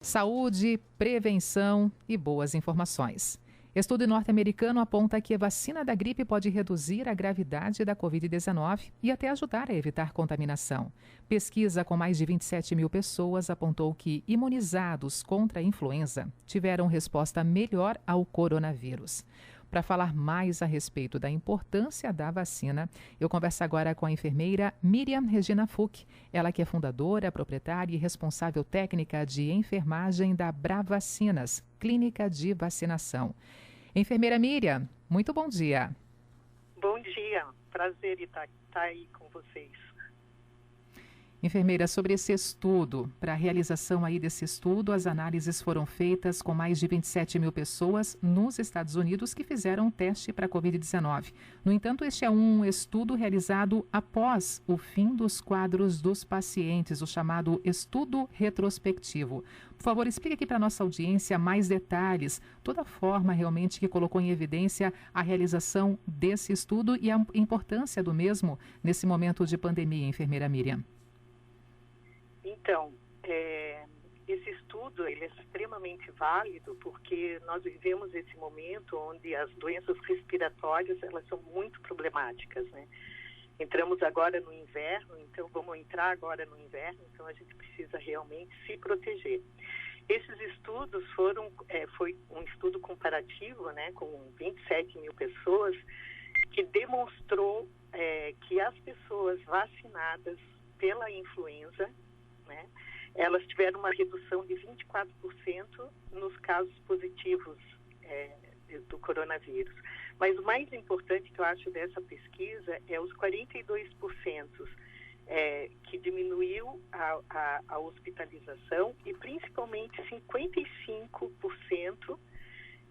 Saúde, prevenção e boas informações. Estudo norte-americano aponta que a vacina da gripe pode reduzir a gravidade da Covid-19 e até ajudar a evitar contaminação. Pesquisa com mais de 27 mil pessoas apontou que imunizados contra a influenza tiveram resposta melhor ao coronavírus. Para falar mais a respeito da importância da vacina, eu converso agora com a enfermeira Miriam Regina Fuch, ela que é fundadora, proprietária e responsável técnica de enfermagem da Bravacinas, Clínica de Vacinação. Enfermeira Miriam, muito bom dia. Bom dia, prazer estar aí com vocês. Enfermeira, sobre esse estudo, para a realização aí desse estudo, as análises foram feitas com mais de 27 mil pessoas nos Estados Unidos que fizeram um teste para a Covid-19. No entanto, este é um estudo realizado após o fim dos quadros dos pacientes, o chamado estudo retrospectivo. Por favor, explique aqui para a nossa audiência mais detalhes, toda a forma realmente que colocou em evidência a realização desse estudo e a importância do mesmo nesse momento de pandemia, enfermeira Miriam. Então, esse estudo ele é extremamente válido porque nós vivemos esse momento onde as doenças respiratórias elas são muito problemáticas, né? Entramos agora no inverno, então vamos entrar agora no inverno, então a gente precisa realmente se proteger. Esses estudos foi um estudo comparativo, né, com 27 mil pessoas, que demonstrou que as pessoas vacinadas pela influenza, né, elas tiveram uma redução de 24% nos casos positivos do coronavírus. Mas o mais importante que eu acho dessa pesquisa é os 42% que diminuiu a hospitalização e principalmente 55%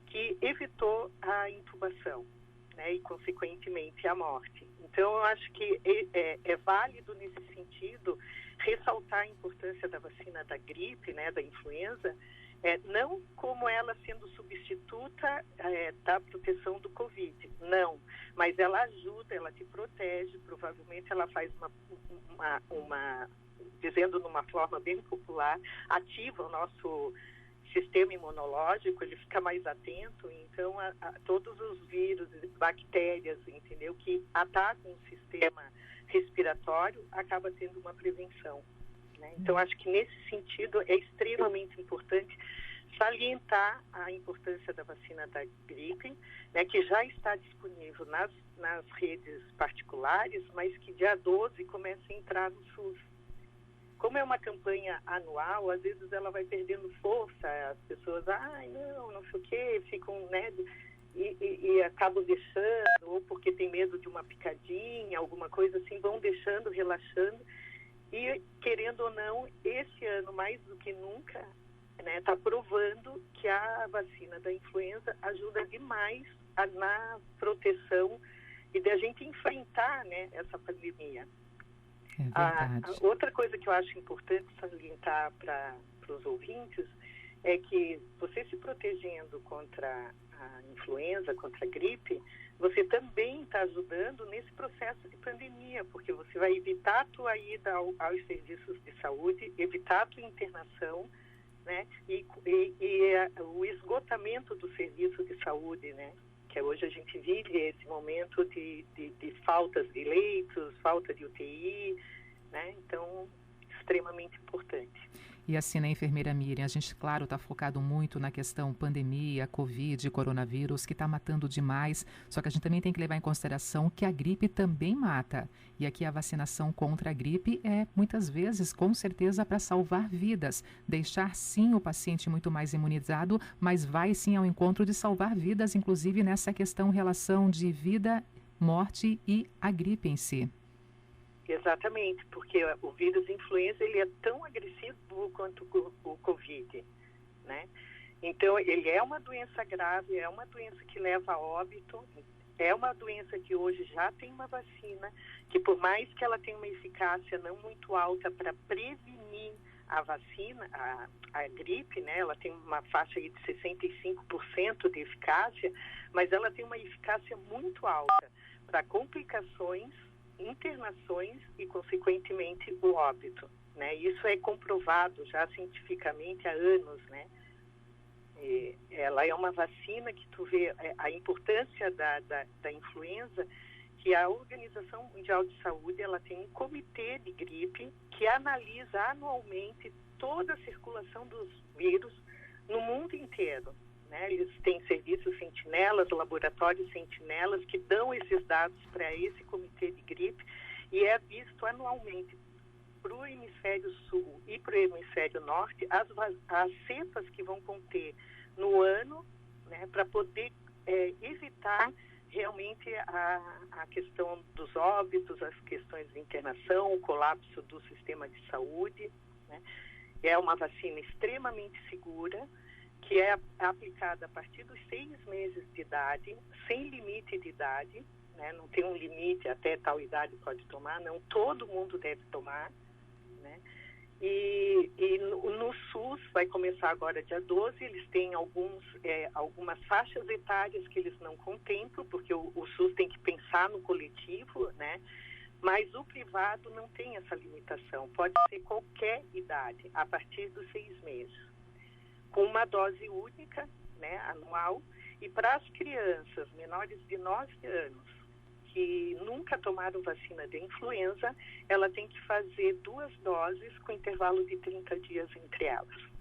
que evitou a intubação, né, e consequentemente a morte. Então eu acho que é válido nesse sentido ressaltar a importância da vacina da gripe, né, da influenza, não como ela sendo substituta da proteção do Covid, não, mas ela ajuda, ela te protege, provavelmente ela faz dizendo numa forma bem popular, ativa o nosso sistema imunológico, ele fica mais atento, então a todos os vírus, bactérias, entendeu, que atacam o sistema respiratório, acaba tendo uma prevenção, né? Então acho que nesse sentido é extremamente importante salientar a importância da vacina da gripe, né, que já está disponível nas redes particulares, mas que dia 12 começa a entrar no SUS. Como é uma campanha anual, às vezes ela vai perdendo força, as pessoas, não sei o quê, ficam, né, e acabam deixando, ou porque tem medo de uma picadinha, alguma coisa assim, vão deixando, relaxando, e querendo ou não, esse ano, mais do que nunca, né, está provando que a vacina da influenza ajuda demais na proteção e da gente enfrentar, né, essa pandemia. É verdade. Outra coisa que eu acho importante salientar para os ouvintes é que você se protegendo contra a influenza, contra a gripe, você também está ajudando nesse processo de pandemia, porque você vai evitar a tua ida aos serviços de saúde, evitar a tua internação, né, e o esgotamento do serviço de saúde, né, que hoje a gente vive esse momento de faltas de leitos, falta de UTI, né, então extremamente importante. E assim, né, enfermeira Miriam, a gente, claro, está focado muito na questão pandemia, Covid, coronavírus, que está matando demais, só que a gente também tem que levar em consideração que a gripe também mata. E aqui a vacinação contra a gripe é, muitas vezes, com certeza, para salvar vidas. Deixar, sim, o paciente muito mais imunizado, mas vai, sim, ao encontro de salvar vidas, inclusive nessa questão, relação de vida, morte e a gripe em si. Exatamente, porque o vírus influenza ele é tão agressivo quanto o Covid, né? Então ele é uma doença grave, é uma doença que leva a óbito, é uma doença que hoje já tem uma vacina, que por mais que ela tenha uma eficácia não muito alta para prevenir a vacina, a gripe, né? Ela tem uma faixa aí de 65% de eficácia, mas ela tem uma eficácia muito alta para complicações, internações e, consequentemente, o óbito. né? Isso é comprovado já cientificamente há anos, né? Ela é uma vacina que tu vê a importância da influenza, que a Organização Mundial de Saúde, ela tem um comitê de gripe que analisa anualmente toda a circulação dos vírus no mundo inteiro, né? Eles têm serviços sentinelas, laboratórios sentinelas, que dão esses dados para esse comitê de gripe, e é visto anualmente para o hemisfério sul e para o hemisfério norte as cepas que vão conter no ano, né, para poder evitar realmente a questão dos óbitos, as questões de internação, o colapso do sistema de saúde, né? É uma vacina extremamente segura, que é aplicada a partir dos 6 meses de idade, sem limite de idade, né? Não tem um limite, até tal idade pode tomar, não, todo mundo deve tomar, né? E no SUS, vai começar agora dia 12, eles têm algumas faixas etárias que eles não contemplam, porque o SUS tem que pensar no coletivo, né? Mas o privado não tem essa limitação, pode ser qualquer idade, a partir dos 6 meses, com uma dose única, né, anual, e para as crianças menores de 9 anos, que nunca tomaram vacina de influenza, ela tem que fazer 2 doses com intervalo de 30 dias entre elas.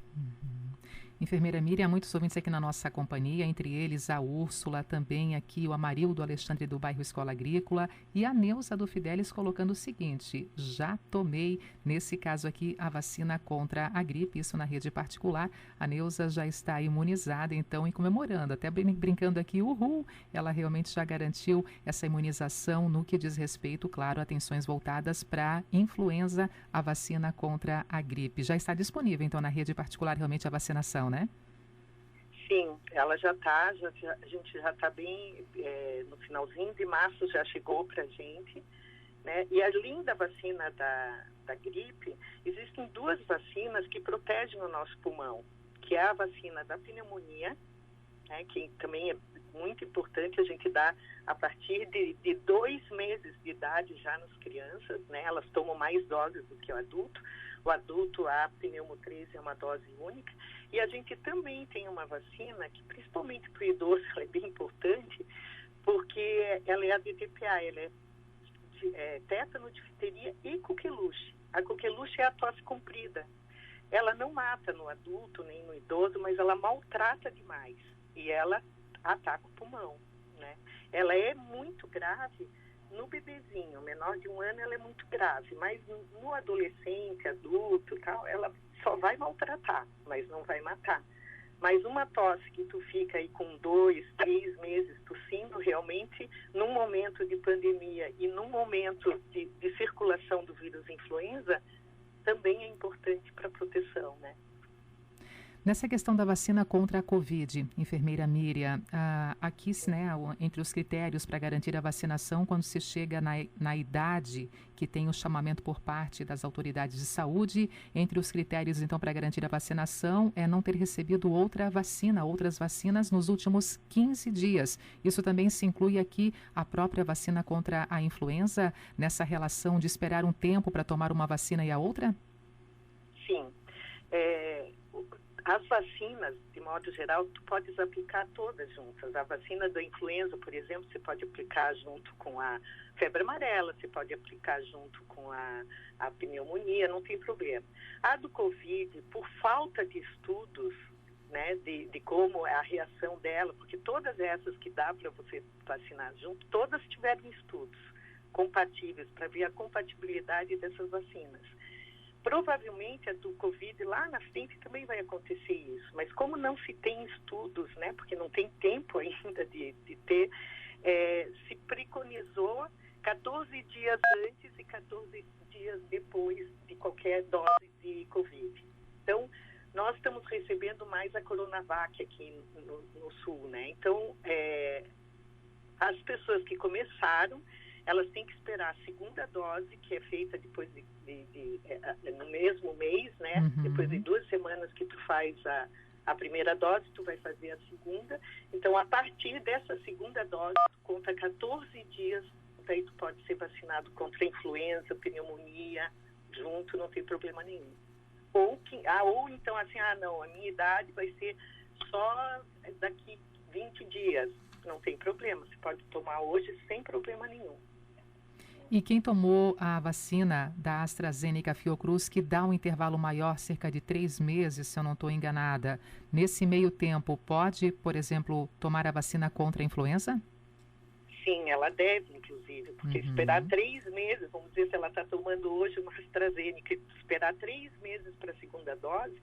Enfermeira Miriam, há muitos ouvintes aqui na nossa companhia, entre eles a Úrsula, também aqui o Amarildo Alexandre do bairro Escola Agrícola e a Neuza do Fidelis colocando o seguinte: já tomei, nesse caso aqui, a vacina contra a gripe, isso na rede particular. A Neuza já está imunizada, então, e comemorando, até brincando aqui, uhul, ela realmente já garantiu essa imunização no que diz respeito, claro, a atenções voltadas para influenza, a vacina contra a gripe. Já está disponível, então, na rede particular, realmente, a vacinação, né? Sim, ela já está, a gente já está bem, no finalzinho de março já chegou para a gente, né? E além da vacina da gripe, existem 2 vacinas que protegem o nosso pulmão, que é a vacina da pneumonia, né? Que também é muito importante a gente dar a partir de 2 meses de idade já nas crianças, né? Elas tomam mais doses do que o adulto. O adulto, a pneumo 13 é uma dose única. E a gente também tem uma vacina que, principalmente para o idoso, ela é bem importante, porque ela é a DTPA, ela é tétano, difteria e coqueluche. A coqueluche é a tosse comprida. Ela não mata no adulto nem no idoso, mas ela maltrata demais. E ela ataca o pulmão, né? Ela é muito grave no bebezinho, menor de 1 ano, ela é muito grave, mas no adolescente, adulto, tal, ela só vai maltratar, mas não vai matar. Mas uma tosse que tu fica aí com 2, 3 meses tossindo, realmente, num momento de pandemia e num momento de circulação do vírus influenza, também é importante para a proteção, né? Nessa questão da vacina contra a Covid, enfermeira Miriam, aqui, né, entre os critérios para garantir a vacinação, quando se chega na idade que tem o chamamento por parte das autoridades de saúde, entre os critérios, então, para garantir a vacinação, é não ter recebido outras vacinas nos últimos 15 dias. Isso também se inclui aqui a própria vacina contra a influenza, nessa relação de esperar um tempo para tomar uma vacina e a outra? Sim. As vacinas, de modo geral, tu podes aplicar todas juntas. A vacina da influenza, por exemplo, você pode aplicar junto com a febre amarela, você pode aplicar junto com a pneumonia, não tem problema. A do Covid, por falta de estudos, né, de como é a reação dela, porque todas essas que dá para você vacinar junto, todas tiveram estudos compatíveis para ver a compatibilidade dessas vacinas. Provavelmente a do Covid lá na frente também vai acontecer isso, mas como não se tem estudos, né, porque não tem tempo ainda de ter, se preconizou 14 dias antes e 14 dias depois de qualquer dose de Covid. Então, nós estamos recebendo mais a Coronavac aqui no Sul, né? Então, as pessoas que começaram, elas têm que esperar a segunda dose, que é feita depois no mesmo mês, né? Uhum. Depois de 2 semanas que tu faz a primeira dose, tu vai fazer a segunda. Então, a partir dessa segunda dose, tu conta 14 dias, daí tu pode ser vacinado contra influenza, pneumonia, junto, não tem problema nenhum. Ou então assim, não, a minha idade vai ser só daqui 20 dias. Não tem problema, você pode tomar hoje sem problema nenhum. E quem tomou a vacina da AstraZeneca Fiocruz, que dá um intervalo maior, cerca de 3 meses, se eu não estou enganada, nesse meio tempo, pode, por exemplo, tomar a vacina contra a influenza? Sim, ela deve, inclusive, porque esperar 3 meses, vamos dizer, se ela está tomando hoje uma AstraZeneca, esperar 3 meses para a segunda dose,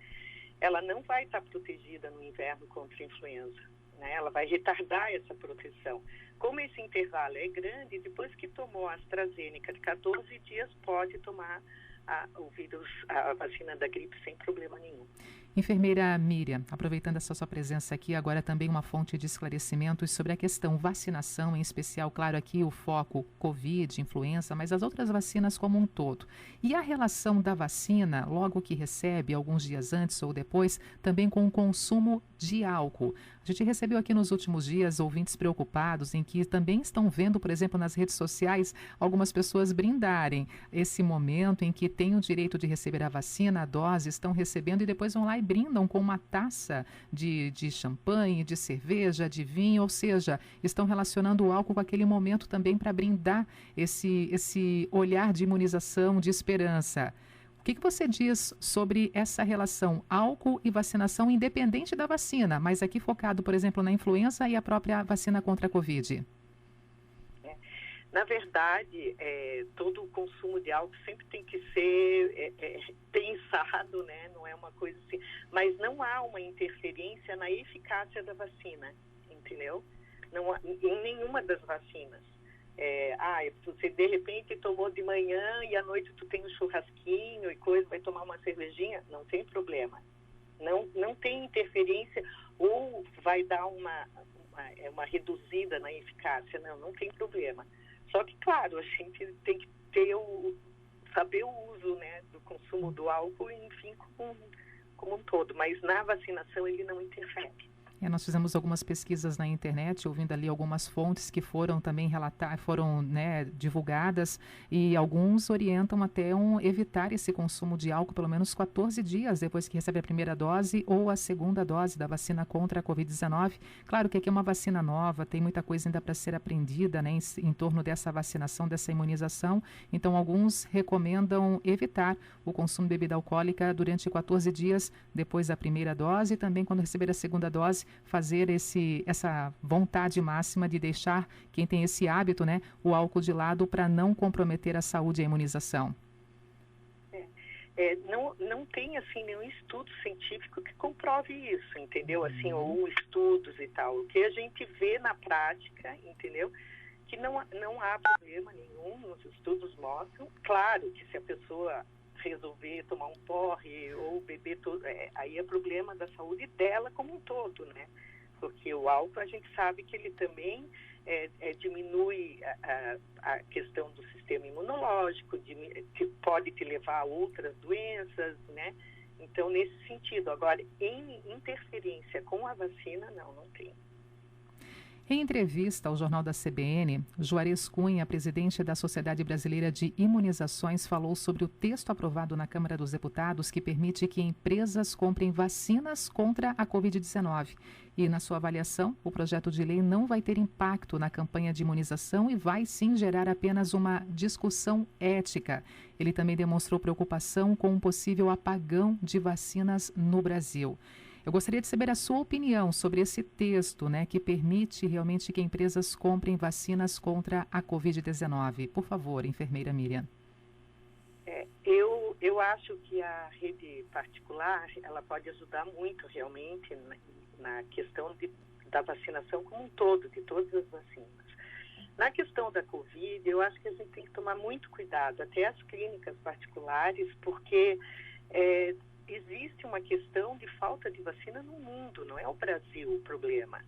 ela não vai estar protegida no inverno contra a influenza, né? Ela vai retardar essa proteção. Como esse intervalo é grande, depois que tomou a AstraZeneca de 14 dias, pode tomar a vacina da gripe sem problema nenhum. Enfermeira Miriam, aproveitando essa sua presença aqui, agora também uma fonte de esclarecimentos sobre a questão vacinação, em especial, claro, aqui o foco Covid, influenza, mas as outras vacinas como um todo. E a relação da vacina, logo que recebe, alguns dias antes ou depois, também com o consumo de álcool. A gente recebeu aqui nos últimos dias ouvintes preocupados em que também estão vendo, por exemplo, nas redes sociais, algumas pessoas brindarem esse momento em que têm o direito de receber a vacina, a dose, estão recebendo e depois vão lá e brindam com uma taça de champanhe, de cerveja, de vinho, ou seja, estão relacionando o álcool com aquele momento também para brindar esse olhar de imunização, de esperança. O que você diz sobre essa relação álcool e vacinação, independente da vacina, mas aqui focado, por exemplo, na influenza e a própria vacina contra a Covid? Na verdade, todo o consumo de álcool sempre tem que ser pensado, né? Não é uma coisa assim. Mas não há uma interferência na eficácia da vacina, entendeu? Não há, em nenhuma das vacinas. Você de repente tomou de manhã e à noite tu tem um churrasquinho e coisa, vai tomar uma cervejinha, não tem problema. Não tem interferência ou vai dar uma reduzida na eficácia, não tem problema. Só que, claro, a gente tem que ter saber o uso, né, do consumo do álcool, enfim, como um todo. Mas na vacinação ele não interfere. Nós fizemos algumas pesquisas na internet, ouvindo ali algumas fontes que foram também divulgadas, e alguns orientam até evitar esse consumo de álcool pelo menos 14 dias depois que recebe a primeira dose ou a segunda dose da vacina contra a Covid-19. Claro que aqui é uma vacina nova, tem muita coisa ainda para ser aprendida, né, em torno dessa vacinação, dessa imunização. Então, alguns recomendam evitar o consumo de bebida alcoólica durante 14 dias depois da primeira dose e também quando receber a segunda dose, fazer essa vontade máxima de deixar quem tem esse hábito, né, o álcool de lado para não comprometer a saúde e a imunização. Não tem assim nenhum estudo científico que comprove isso, entendeu? Assim, ou estudos e tal. O que a gente vê na prática, entendeu? Que não há problema nenhum, os estudos mostram. Claro que se a pessoa resolver tomar um porre ou beber tudo, aí é problema da saúde dela como um todo, né? Porque o álcool a gente sabe que ele também diminui a questão do sistema imunológico, que pode te levar a outras doenças, né? Então, nesse sentido. Agora, em interferência com a vacina, não tem. Em entrevista ao Jornal da CBN, Juarez Cunha, presidente da Sociedade Brasileira de Imunizações, falou sobre o texto aprovado na Câmara dos Deputados que permite que empresas comprem vacinas contra a Covid-19. E, na sua avaliação, o projeto de lei não vai ter impacto na campanha de imunização e vai sim gerar apenas uma discussão ética. Ele também demonstrou preocupação com um possível apagão de vacinas no Brasil. Eu gostaria de saber a sua opinião sobre esse texto, né, que permite realmente que empresas comprem vacinas contra a Covid-19. Por favor, enfermeira Miriam. Eu acho que a rede particular ela pode ajudar muito realmente na questão da vacinação como um todo, de todas as vacinas. Na questão da Covid, eu acho que a gente tem que tomar muito cuidado, até as clínicas particulares, porque existe uma questão de falta de vacina no mundo, não é o Brasil o problema.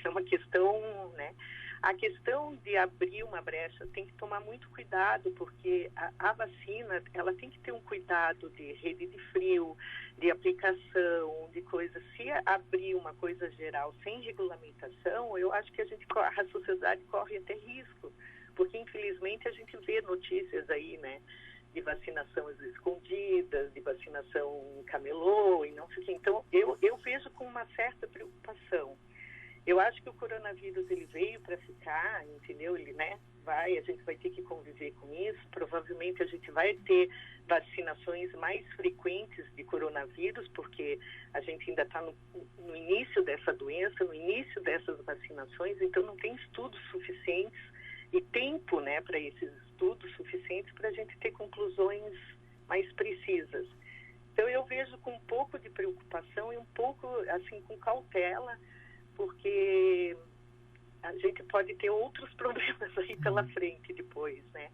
É uma questão, né? A questão de abrir uma brecha tem que tomar muito cuidado, porque a vacina, ela tem que ter um cuidado de rede de frio, de aplicação, de coisas. Se abrir uma coisa geral sem regulamentação, eu acho que a sociedade corre até risco, porque infelizmente a gente vê notícias aí, né? de vacinação às escondidas, de vacinação em camelô e não sei o que. Então, eu vejo com uma certa preocupação. Eu acho que o coronavírus ele veio para ficar, entendeu? Ele, né, a gente vai ter que conviver com isso. Provavelmente a gente vai ter vacinações mais frequentes de coronavírus, porque a gente ainda está no início dessa doença, no início dessas vacinações, então não tem estudos suficientes e tempo, né, para esses estudos suficientes para a gente ter conclusões mais precisas. Então eu vejo com um pouco de preocupação e um pouco, assim, com cautela, porque a gente pode ter outros problemas aí pela frente depois, né?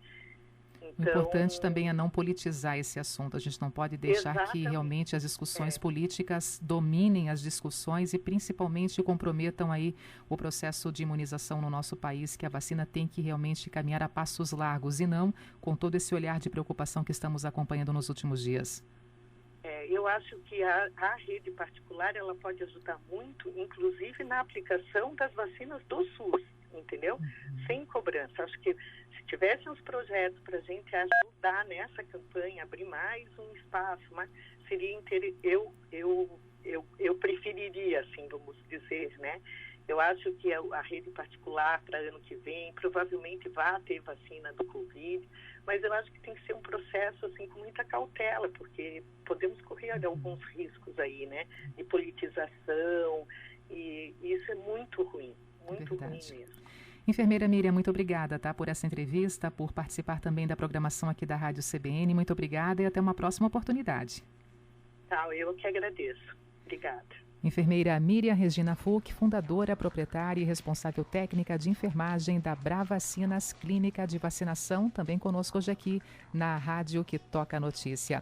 Então, o importante também é não politizar esse assunto. A gente não pode deixar que realmente as discussões políticas dominem as discussões e principalmente comprometam aí o processo de imunização no nosso país, que a vacina tem que realmente caminhar a passos largos e não com todo esse olhar de preocupação que estamos acompanhando nos últimos dias. Eu acho que a rede particular ela pode ajudar muito, inclusive na aplicação das vacinas do SUS, entendeu? Sem cobrança. Acho que se tivesse uns projetos para a gente ajudar nessa campanha, abrir mais um espaço, mas seria eu preferiria, assim, vamos dizer, né? Eu acho que a rede particular para ano que vem provavelmente vai ter vacina do Covid, mas eu acho que tem que ser um processo assim com muita cautela, porque podemos correr alguns riscos aí, né? De politização, e isso é muito ruim mesmo. Enfermeira Miriam, muito obrigada, tá, por essa entrevista, por participar também da programação aqui da Rádio CBN. Muito obrigada e até uma próxima oportunidade. Tá, eu que agradeço. Obrigada. Enfermeira Miriam Regina Fuch, fundadora, proprietária e responsável técnica de enfermagem da Bravacinas Clínica de Vacinação, também conosco hoje aqui na Rádio que Toca a Notícia.